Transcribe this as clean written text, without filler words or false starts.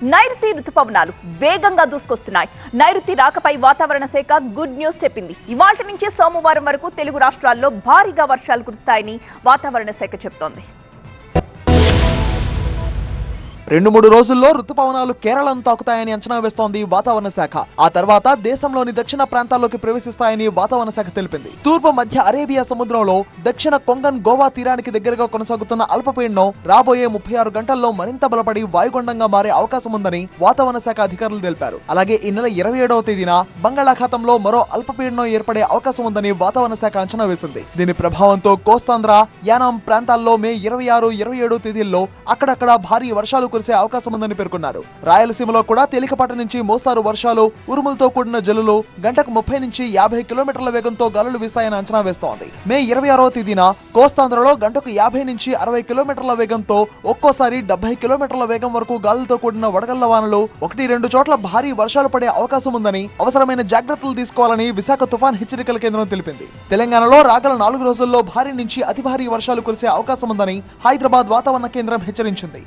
నైరుతి రుతుపవనాలు వేగంగా దూసుకొస్తున్నాయి. నైరుతి రాకపై వాతావరణ శాఖ గుడ్ న్యూస్ చెప్పింది. ఇవాళ్టి నుంచి సోమవారం వరకు తెలుగు రాష్ట్రాల్లో భారీగా వర్షాలు కురుస్తాయని వాతావరణ శాఖ చెబుతోంది. 2-3 రోజుల్లో రుతుపవనాలు కేరళను తాకుతాయని అంచనా వేస్తోంది వాతావరణ శాఖ. ఆ తర్వాత దేశంలోని దక్షిణ ప్రాంతాల్లోకి ప్రవేశిస్తాయని వాతావరణ శాఖ తెలిపింది. తూర్పు మధ్య అరేబియా సముద్రంలో దక్షిణ కొంగన్ గోవా తీరానికి దగ్గరగా కొనసాగుతున్న అల్పపీడనం రాబోయే 36 గంటల్లో మరింత బలపడి వాయుగుండంగా మారే అవకాశం ఉందని వాతావరణ శాఖ అధికారులు తెలిపారు. అలాగే ఈ నెల 27వ తేదీన బంగాళాఖాతంలో మరో అల్పపీడనం ఏర్పడే అవకాశం ఉందని వాతావరణ శాఖ అంచనా వేసింది. దీని ప్రభావంతో కోస్తాంధ్ర, యానాం ప్రాంతాల్లో మే 26, 27 తేదీల్లో అక్కడక్కడ భారీ వర్షాలు కురిసే అవకాశం ఉందని పేర్కొన్నారు. రాయలసీమలో కూడా తేలికపాటి నుంచి మోస్తారు వర్షాలు, ఉరుములతో కూడిన జల్లులు, గంటకు 30 నుంచి 50 కిలోమీటర్ల వేగంతో గాలులు వీస్తాయని అంచనా వేస్తోంది. మే 26వ తేదీన కోస్తాంధ్రలో గంటకు 50 నుంచి 60 కిలోమీటర్ల వేగంతో, ఒక్కోసారి 70 కిలోమీటర్ల వేగం వరకు గాలులతో కూడిన వడగళ్ల వానలు, 1-2 చోట్ల భారీ వర్షాలు పడే అవకాశం ఉందని, అవసరమైన జాగ్రత్తలు తీసుకోవాలని విశాఖ తుఫాన్ హెచ్చరికల కేంద్రం తెలిపింది. తెలంగాణలో రాగల 4 రోజుల్లో భారీ నుంచి అతి భారీ వర్షాలు కురిసే అవకాశం ఉందని హైదరాబాద్ వాతావరణ కేంద్రం హెచ్చరించింది.